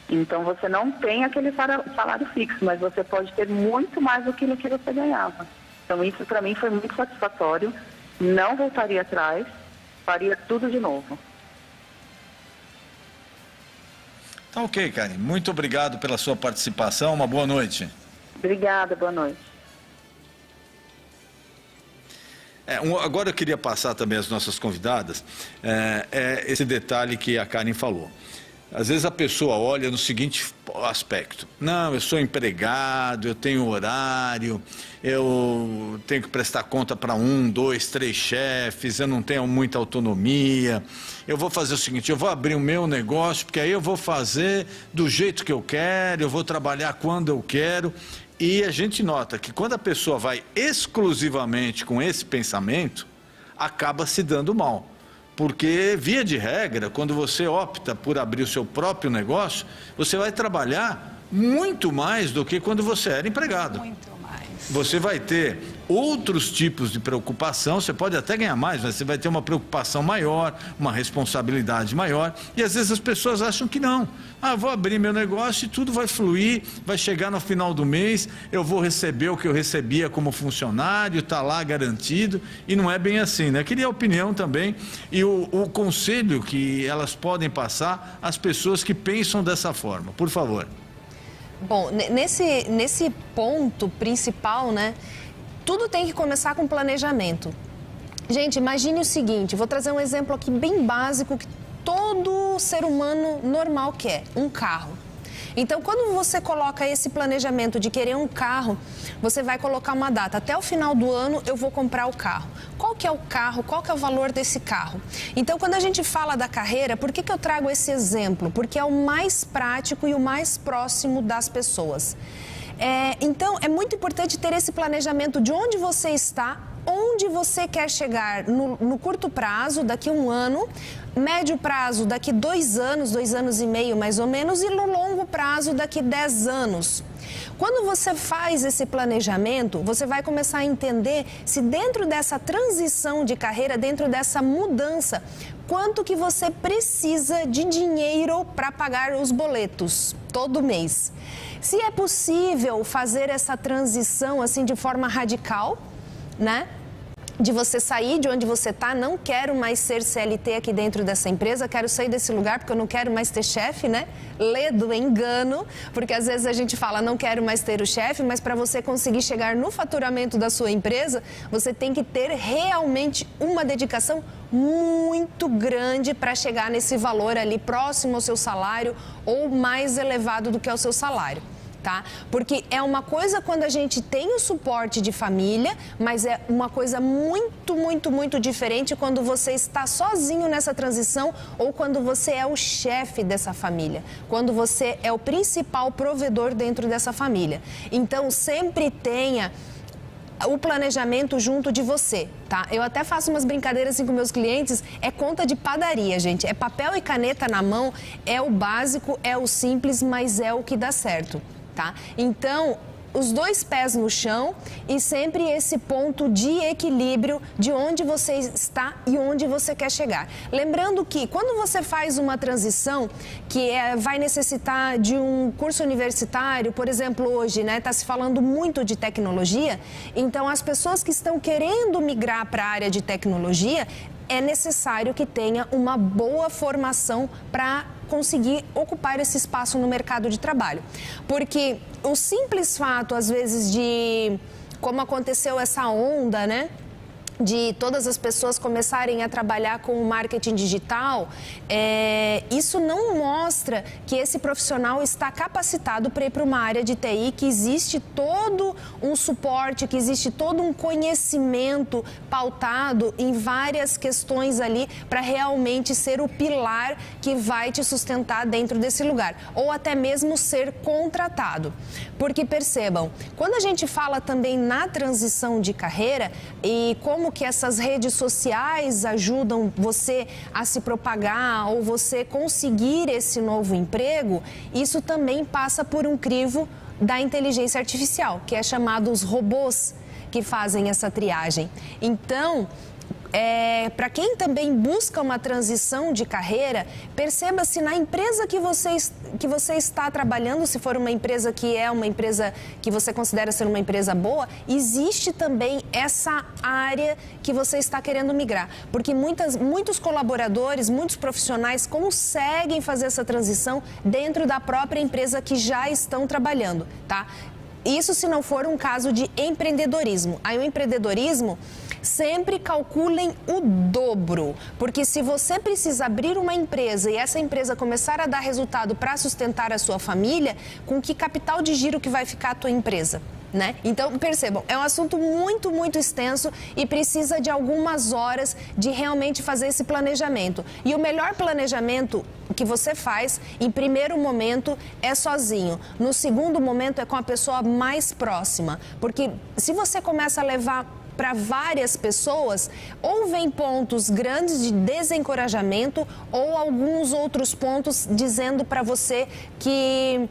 então você não tem aquele salário fixo, mas você pode ter muito mais do que no que você ganhava. Então isso para mim foi muito satisfatório, não voltaria atrás, faria tudo de novo. Tá ok, Karen. Muito obrigado pela sua participação. Uma boa noite. Obrigada, boa noite. Agora eu queria passar também às nossas convidadas esse detalhe que a Karen falou. Às vezes a pessoa olha no seguinte aspecto: não, eu sou empregado, eu tenho horário, eu tenho que prestar conta para 1, 2, 3 chefes, eu não tenho muita autonomia, eu vou fazer o seguinte, eu vou abrir o meu negócio, porque aí eu vou fazer do jeito que eu quero, eu vou trabalhar quando eu quero. E a gente nota que quando a pessoa vai exclusivamente com esse pensamento, acaba se dando mal. Porque, via de regra, quando você opta por abrir o seu próprio negócio, você vai trabalhar muito mais do que quando você era empregado. Muito mais. Você vai ter outros tipos de preocupação, você pode até ganhar mais, mas você vai ter uma preocupação maior, uma responsabilidade maior, e às vezes as pessoas acham que não. Vou abrir meu negócio e tudo vai fluir, vai chegar no final do mês, eu vou receber o que eu recebia como funcionário, está lá garantido, e não é bem assim, né? Queria a opinião também e o conselho que elas podem passar às pessoas que pensam dessa forma, por favor. Bom, nesse ponto principal, né, tudo tem que começar com planejamento. Gente, imagine o seguinte, vou trazer um exemplo aqui bem básico que todo ser humano normal quer, um carro. Então, quando você coloca esse planejamento de querer um carro, você vai colocar uma data. Até o final do ano eu vou comprar o carro. Qual que é o carro? Qual que é o valor desse carro? Então, quando a gente fala da carreira, por que eu trago esse exemplo? Porque é o mais prático e o mais próximo das pessoas. Então, é muito importante ter esse planejamento de onde você está, onde você quer chegar no curto prazo, daqui a 1 ano, médio prazo, daqui 2 anos, 2 anos e meio mais ou menos, e no longo prazo, daqui 10 anos. Quando você faz esse planejamento, você vai começar a entender se dentro dessa transição de carreira, dentro dessa mudança, quanto que você precisa de dinheiro para pagar os boletos todo mês. Se é possível fazer essa transição assim de forma radical, né? De você sair de onde você está, não quero mais ser CLT aqui dentro dessa empresa, quero sair desse lugar porque eu não quero mais ter chefe, né? Lê do engano, porque às vezes a gente fala não quero mais ter o chefe, mas para você conseguir chegar no faturamento da sua empresa, você tem que ter realmente uma dedicação muito grande para chegar nesse valor ali próximo ao seu salário ou mais elevado do que é o seu salário. Tá? Porque é uma coisa quando a gente tem o suporte de família, mas é uma coisa muito, muito, muito diferente quando você está sozinho nessa transição ou quando você é o chefe dessa família, quando você é o principal provedor dentro dessa família. Então, sempre tenha o planejamento junto de você, tá? Eu até faço umas brincadeiras assim com meus clientes, é conta de padaria, gente. É papel e caneta na mão, é o básico, é o simples, mas é o que dá certo. Tá? Então, os dois pés no chão e sempre esse ponto de equilíbrio de onde você está e onde você quer chegar. Lembrando que quando você faz uma transição que vai necessitar de um curso universitário, por exemplo, hoje, né, está se falando muito de tecnologia, então as pessoas que estão querendo migrar para a área de tecnologia, é necessário que tenha uma boa formação para conseguir ocupar esse espaço no mercado de trabalho. Porque o simples fato, às vezes, de como aconteceu essa onda, né? De todas as pessoas começarem a trabalhar com o marketing digital, isso não mostra que esse profissional está capacitado para ir para uma área de TI, que existe todo um suporte, que existe todo um conhecimento pautado em várias questões ali para realmente ser o pilar que vai te sustentar dentro desse lugar, ou até mesmo ser contratado. Porque percebam, quando a gente fala também na transição de carreira e como que essas redes sociais ajudam você a se propagar ou você conseguir esse novo emprego, isso também passa por um crivo da inteligência artificial, que é chamado os robôs que fazem essa triagem. Então, para quem também busca uma transição de carreira, perceba se na empresa que você está trabalhando, se for uma empresa que é uma empresa que você considera ser uma empresa boa, existe também essa área que você está querendo migrar. Porque muitos colaboradores, muitos profissionais conseguem fazer essa transição dentro da própria empresa que já estão trabalhando, tá? Isso se não for um caso de empreendedorismo. Aí o empreendedorismo, sempre calculem o dobro, porque se você precisa abrir uma empresa e essa empresa começar a dar resultado para sustentar a sua família, com que capital de giro que vai ficar a tua empresa? Né? Então, percebam, é um assunto muito, muito extenso e precisa de algumas horas de realmente fazer esse planejamento. E o melhor planejamento que você faz, em primeiro momento, é sozinho. No segundo momento, é com a pessoa mais próxima. Porque se você começa a levar para várias pessoas, ou vem pontos grandes de desencorajamento ou alguns outros pontos dizendo para você que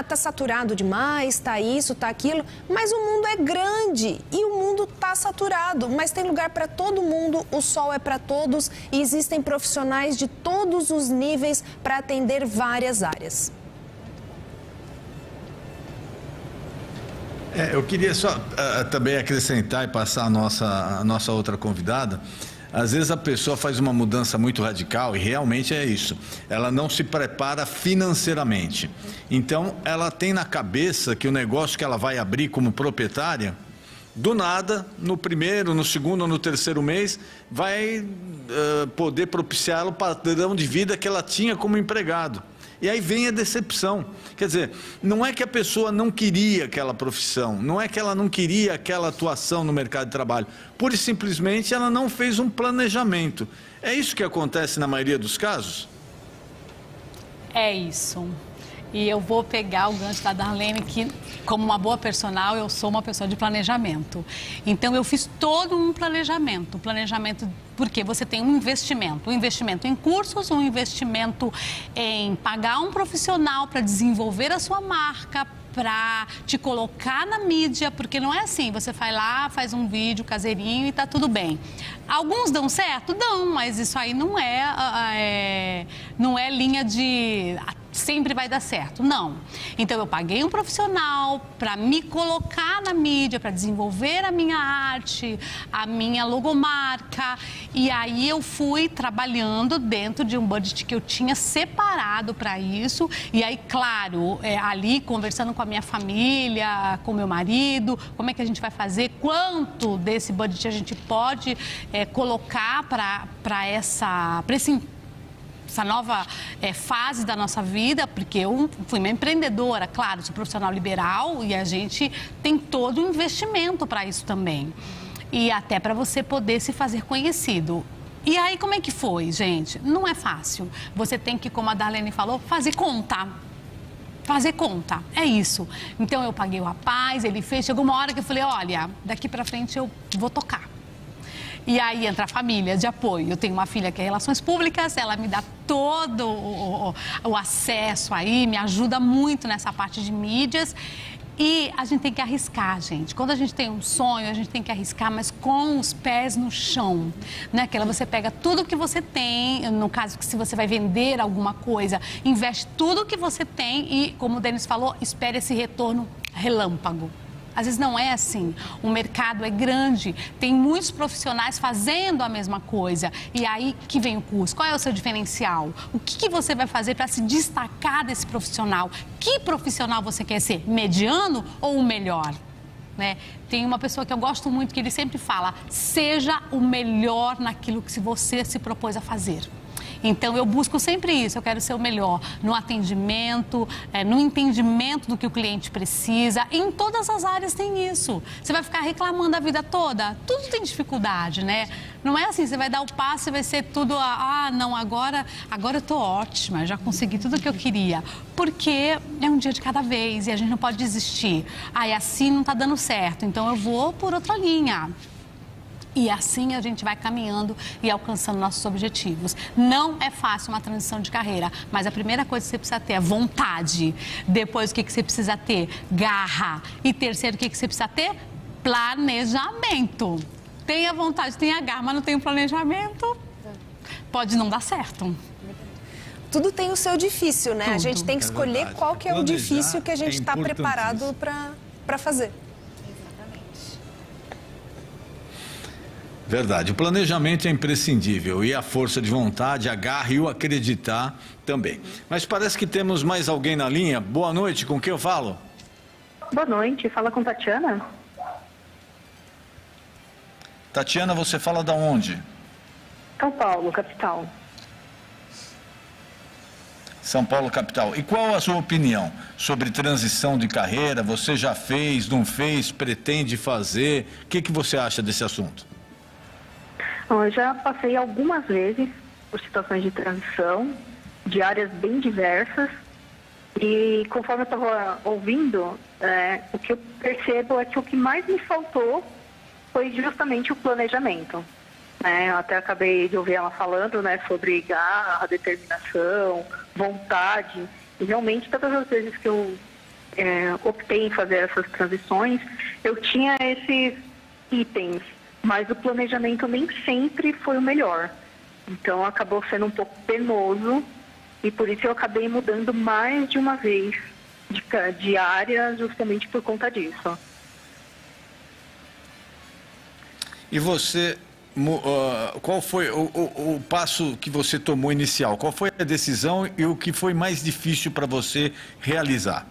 tá saturado demais, tá isso, tá aquilo, mas o mundo é grande e o mundo tá saturado, mas tem lugar para todo mundo, o sol é para todos e existem profissionais de todos os níveis para atender várias áreas. Eu queria só também acrescentar e passar a nossa outra convidada. Às vezes a pessoa faz uma mudança muito radical e realmente é isso. Ela não se prepara financeiramente. Então, ela tem na cabeça que o negócio que ela vai abrir como proprietária, do nada, no primeiro, no segundo ou no terceiro mês, vai poder propiciar o padrão de vida que ela tinha como empregado. E aí vem a decepção. Quer dizer, não é que a pessoa não queria aquela profissão, não é que ela não queria aquela atuação no mercado de trabalho. Pura e simplesmente ela não fez um planejamento. É isso que acontece na maioria dos casos? É isso. E eu vou pegar o gancho da Darlene, que como uma boa personal, eu sou uma pessoa de planejamento. Então, eu fiz todo um planejamento. Porque você tem um investimento em cursos, um investimento em pagar um profissional para desenvolver a sua marca, para te colocar na mídia, porque não é assim, você vai lá, faz um vídeo caseirinho e tá tudo bem. Alguns dão certo? Dão, mas isso aí não é linha de sempre vai dar certo, não. Então eu paguei um profissional para me colocar na mídia, para desenvolver a minha arte, a minha logomarca, e aí eu fui trabalhando dentro de um budget que eu tinha separado para isso, e aí, claro, ali conversando com a minha família, com meu marido, como é que a gente vai fazer, quanto desse budget a gente pode colocar para essa nova fase da nossa vida, porque eu fui uma empreendedora, claro, sou profissional liberal e a gente tem todo um investimento para isso também. E até para você poder se fazer conhecido. E aí, como é que foi, gente? Não é fácil. Você tem que, como a Darlene falou, fazer conta. Fazer conta, é isso. Então, eu paguei o rapaz, ele fez. Chegou uma hora que eu falei, olha, daqui para frente eu vou tocar. E aí entra a família de apoio. Eu tenho uma filha que é Relações Públicas, ela me dá todo o acesso aí, me ajuda muito nessa parte de mídias. E a gente tem que arriscar, gente. Quando a gente tem um sonho, a gente tem que arriscar, mas com os pés no chão. Não é aquela, você pega tudo que você tem, no caso que se você vai vender alguma coisa, investe tudo que você tem e, como o Denis falou, espere esse retorno relâmpago. Às vezes não é assim. O mercado é grande, tem muitos profissionais fazendo a mesma coisa. E aí que vem o curso. Qual é o seu diferencial? O que você vai fazer para se destacar desse profissional? Que profissional você quer ser? Mediano ou o melhor? Né? Tem uma pessoa que eu gosto muito que ele sempre fala: seja o melhor naquilo que você se propôs a fazer. Então, eu busco sempre isso, eu quero ser o melhor no atendimento, no entendimento do que o cliente precisa. E em todas as áreas tem isso. Você vai ficar reclamando a vida toda? Tudo tem dificuldade, né? Não é assim, você vai dar o passo e vai ser tudo, não, agora eu tô ótima, já consegui tudo o que eu queria. Porque é um dia de cada vez e a gente não pode desistir. Assim não tá dando certo, então eu vou por outra linha. E assim a gente vai caminhando e alcançando nossos objetivos. Não é fácil uma transição de carreira, mas a primeira coisa que você precisa ter é vontade. Depois, o que você precisa ter? Garra. E terceiro, o que você precisa ter? Planejamento. Tenha vontade, tenha garra, mas não tem um planejamento, pode não dar certo. Tudo tem o seu difícil, né? Tudo. A gente tem que escolher qual que é o difícil que a gente está preparado para fazer. Verdade, o planejamento é imprescindível e a força de vontade, a garra e o acreditar também. Mas parece que temos mais alguém na linha. Boa noite, com quem eu falo? Boa noite, fala com Tatiana. Tatiana, você fala da onde? São Paulo, capital. São Paulo, capital. E qual a sua opinião sobre transição de carreira? Você já fez, não fez, pretende fazer? O que você acha desse assunto? Eu já passei algumas vezes por situações de transição, de áreas bem diversas, e conforme eu estava ouvindo, o que eu percebo é que o que mais me faltou foi justamente o planejamento. Eu até acabei de ouvir ela falando, sobre garra, determinação, vontade, e realmente todas as vezes que eu optei em fazer essas transições, eu tinha esses itens, mas o planejamento nem sempre foi o melhor. Então, acabou sendo um pouco penoso e por isso eu acabei mudando mais de uma vez de área justamente por conta disso. E você, qual foi o passo que você tomou inicial? Qual foi a decisão e o que foi mais difícil para você realizar?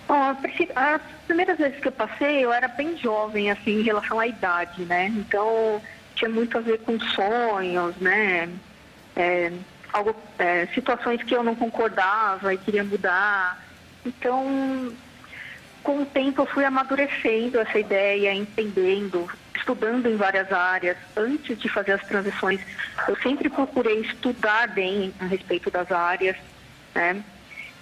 Bom, as primeiras vezes que eu passei, eu era bem jovem, assim, em relação à idade, né? Então, tinha muito a ver com sonhos, né? Situações que eu não concordava e queria mudar. Então, com o tempo, eu fui amadurecendo essa ideia, entendendo, estudando em várias áreas. Antes de fazer as transições, eu sempre procurei estudar bem a respeito das áreas, né?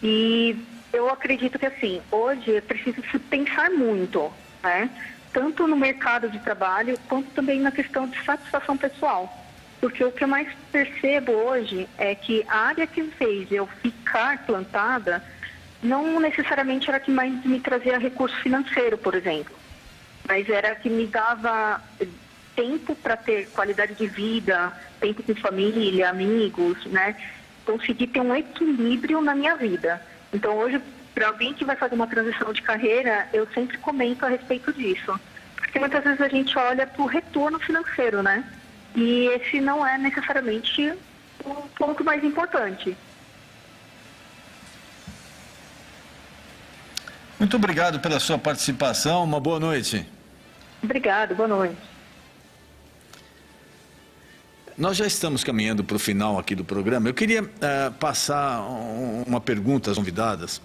E eu acredito que, assim, hoje é preciso se pensar muito, né? Tanto no mercado de trabalho, quanto também na questão de satisfação pessoal. Porque o que eu mais percebo hoje é que a área que fez eu ficar plantada não necessariamente era a que mais me trazia recurso financeiro, por exemplo. Mas era a que me dava tempo para ter qualidade de vida, tempo com família, amigos, né? Consegui ter um equilíbrio na minha vida. Então, hoje, para alguém que vai fazer uma transição de carreira, eu sempre comento a respeito disso. Porque muitas vezes a gente olha para o retorno financeiro, né? E esse não é necessariamente o ponto mais importante. Muito obrigado pela sua participação. Uma boa noite. Obrigado, boa noite. Nós já estamos caminhando para o final aqui do programa. Eu queria passar uma pergunta às convidadas.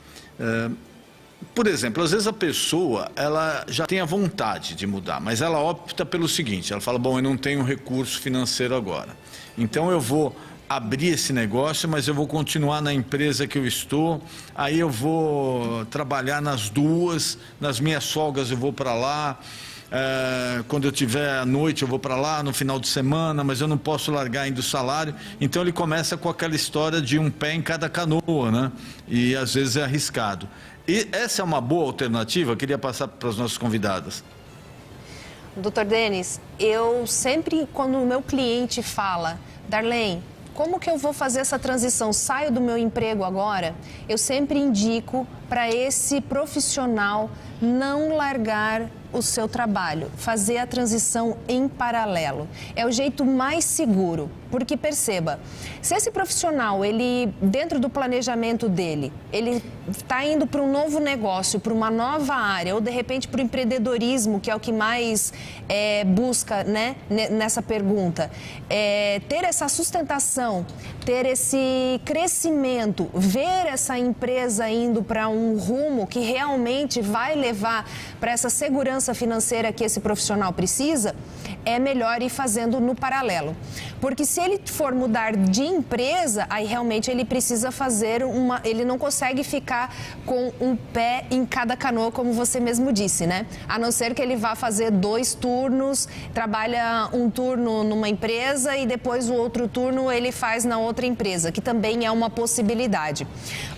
Por exemplo, às vezes a pessoa ela já tem a vontade de mudar, mas ela opta pelo seguinte, ela fala, bom, eu não tenho recurso financeiro agora, então eu vou abrir esse negócio, mas eu vou continuar na empresa que eu estou, aí eu vou trabalhar nas duas, nas minhas folgas eu vou para lá, quando eu tiver à noite eu vou para lá, no final de semana, mas eu não posso largar ainda o salário. Então ele começa com aquela história de um pé em cada canoa, né? E às vezes é arriscado. E essa é uma boa alternativa? Eu queria passar para as nossas convidadas. Doutor Denis, eu sempre, quando o meu cliente fala, Darlene, como que eu vou fazer essa transição? Saio do meu emprego agora? Eu sempre indico para esse profissional não largar o seu trabalho, fazer a transição em paralelo. É o jeito mais seguro, porque perceba, se esse profissional, ele, dentro do planejamento dele, ele está indo para um novo negócio, para uma nova área, ou de repente para o empreendedorismo, que é o que mais busca, né, nessa pergunta, ter essa sustentação, ter esse crescimento, ver essa empresa indo para um rumo que realmente vai levar para essa segurança financeira que esse profissional precisa, é melhor ir fazendo no paralelo. Porque se ele for mudar de empresa, aí realmente ele precisa fazer ele não consegue ficar com um pé em cada canoa, como você mesmo disse, né? A não ser que ele vá fazer 2 turnos, trabalha um turno numa empresa e depois o outro turno ele faz na outra empresa, que também é uma possibilidade.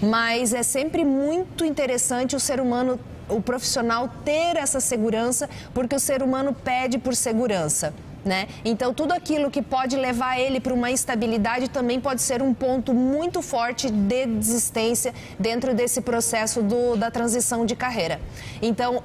Mas é sempre muito interessante o ser humano, o profissional ter essa segurança, porque o ser humano pede por segurança, né? Então, tudo aquilo que pode levar ele para uma instabilidade também pode ser um ponto muito forte de desistência dentro desse processo da transição de carreira. Então,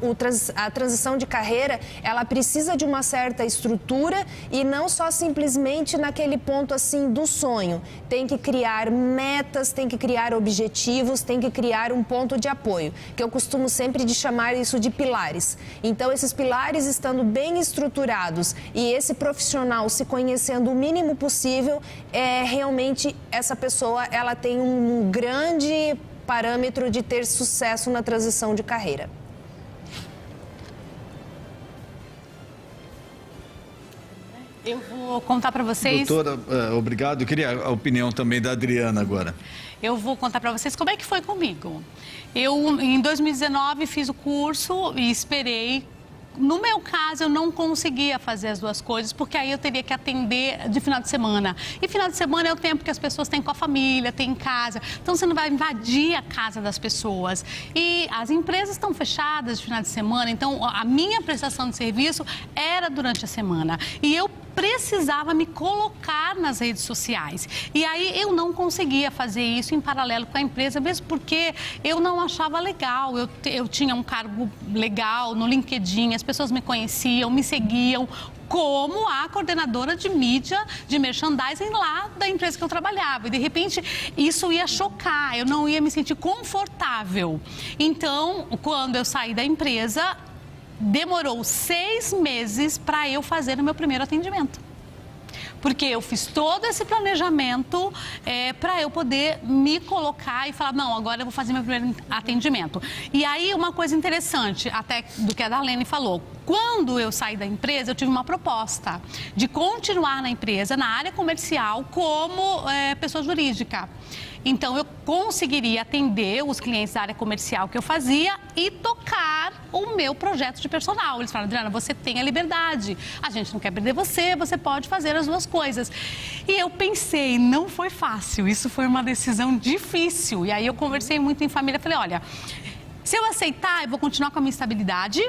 a transição de carreira, ela precisa de uma certa estrutura e não só simplesmente naquele ponto assim do sonho. Tem que criar metas, tem que criar objetivos, tem que criar um ponto de apoio, que eu costumo sempre de chamar isso de pilares. Então, esses pilares estando bem estruturados e esse profissional se conhecendo o mínimo possível, realmente essa pessoa ela tem um grande parâmetro de ter sucesso na transição de carreira. Eu vou contar para vocês... Doutora, obrigado. Eu queria a opinião também da Adriana agora. Eu vou contar para vocês como é que foi comigo. Eu, em 2019, fiz o curso e esperei. No meu caso, eu não conseguia fazer as 2 coisas, porque aí eu teria que atender de final de semana. E final de semana é o tempo que as pessoas têm com a família, têm em casa. Então, você não vai invadir a casa das pessoas. E as empresas estão fechadas de final de semana, então a minha prestação de serviço era durante a semana. E eu precisava me colocar nas redes sociais. E aí eu não conseguia fazer isso em paralelo com a empresa, mesmo porque eu não achava legal. Eu tinha um cargo legal no LinkedIn, as pessoas me conheciam, me seguiam como a coordenadora de mídia, de merchandising lá da empresa que eu trabalhava. E, de repente, isso ia chocar, eu não ia me sentir confortável. Então, quando eu saí da empresa, demorou 6 meses para eu fazer o meu primeiro atendimento. Porque eu fiz todo esse planejamento para eu poder me colocar e falar, não, agora eu vou fazer meu primeiro atendimento. E aí, uma coisa interessante, até do que a Darlene falou, quando eu saí da empresa, eu tive uma proposta de continuar na empresa, na área comercial, como pessoa jurídica. Então, eu conseguiria atender os clientes da área comercial que eu fazia e tocar o meu projeto de personal. Eles falaram, Adriana, você tem a liberdade, a gente não quer perder você, você pode fazer as 2 coisas. E eu pensei, não foi fácil, isso foi uma decisão difícil. E aí eu conversei muito em família, falei, olha, se eu aceitar, eu vou continuar com a minha estabilidade,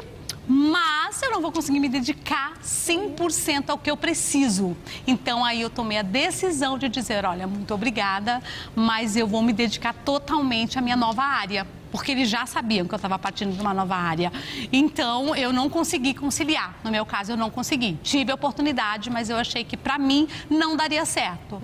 mas eu não vou conseguir me dedicar 100% ao que eu preciso. Então, aí eu tomei a decisão de dizer, olha, muito obrigada, mas eu vou me dedicar totalmente à minha nova área. Porque eles já sabiam que eu estava partindo de uma nova área. Então, eu não consegui conciliar. No meu caso, eu não consegui. Tive a oportunidade, mas eu achei que, para mim, não daria certo.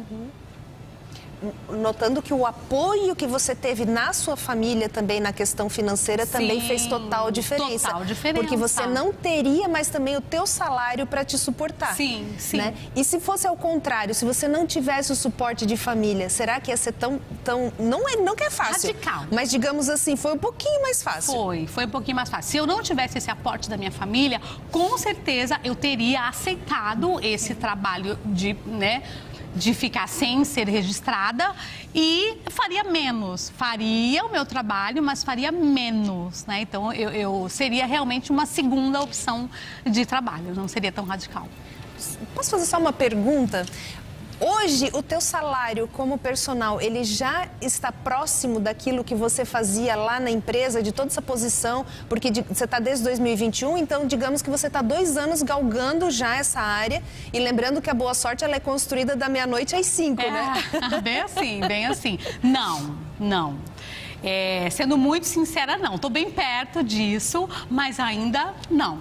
Notando que o apoio que você teve na sua família também na questão financeira também fez total diferença. Total diferença. Porque você não teria mais também o teu salário para te suportar. Sim, sim. Né? E se fosse ao contrário, se você não tivesse o suporte de família, será que ia ser tão não que é fácil. Radical. Mas digamos assim, foi um pouquinho mais fácil. Foi um pouquinho mais fácil. Se eu não tivesse esse aporte da minha família, com certeza eu teria aceitado esse trabalho de ficar sem ser registrada e faria menos. Faria o meu trabalho, mas faria menos, né? Então, eu seria realmente uma segunda opção de trabalho, não seria tão radical. Posso fazer só uma pergunta? Hoje, o teu salário como personal, ele já está próximo daquilo que você fazia lá na empresa, de toda essa posição? Porque você está desde 2021, então digamos que você está 2 anos galgando já essa área. E lembrando que a Boa Sorte ela é construída da meia-noite às 5, né? Bem assim, bem assim. Não. Sendo muito sincera, não. Estou bem perto disso, mas ainda não.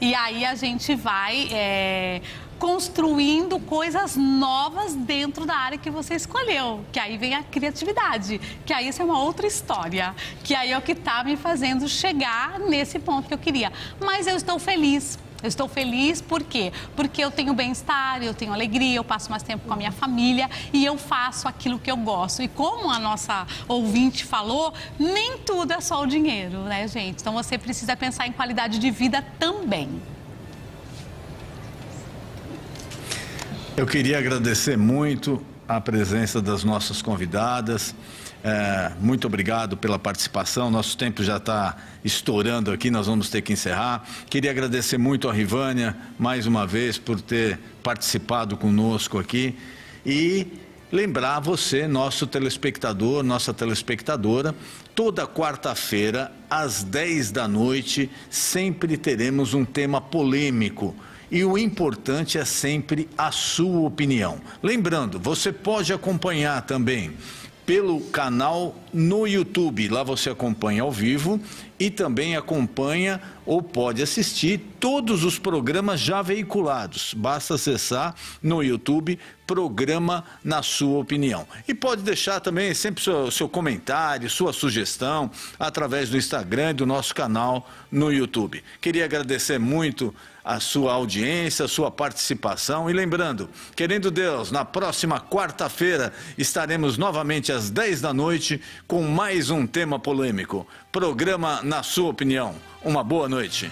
E aí a gente vai construindo coisas novas dentro da área que você escolheu. Que aí vem a criatividade, que aí isso é uma outra história. Que aí é o que está me fazendo chegar nesse ponto que eu queria. Mas eu estou feliz. Eu estou feliz por quê? Porque eu tenho bem-estar, eu tenho alegria, eu passo mais tempo com a minha família e eu faço aquilo que eu gosto. E como a nossa ouvinte falou, nem tudo é só o dinheiro, né, gente? Então você precisa pensar em qualidade de vida também. Eu queria agradecer muito a presença das nossas convidadas. Muito obrigado pela participação. Nosso tempo já está estourando aqui, nós vamos ter que encerrar. Queria agradecer muito a Rivânia, mais uma vez, por ter participado conosco aqui. E lembrar você, nosso telespectador, nossa telespectadora, toda quarta-feira, às 10 da noite, sempre teremos um tema polêmico. E o importante é sempre a sua opinião. Lembrando, você pode acompanhar também pelo canal no YouTube, lá você acompanha ao vivo e também acompanha ou pode assistir todos os programas já veiculados. Basta acessar no YouTube, Programa Na Sua Opinião. E pode deixar também sempre seu comentário, sua sugestão, através do Instagram e do nosso canal no YouTube. Queria agradecer muito a sua audiência, a sua participação. E lembrando, querendo Deus, na próxima quarta-feira estaremos novamente às 10 da noite com mais um tema polêmico. Programa Na Sua Opinião. Uma boa noite.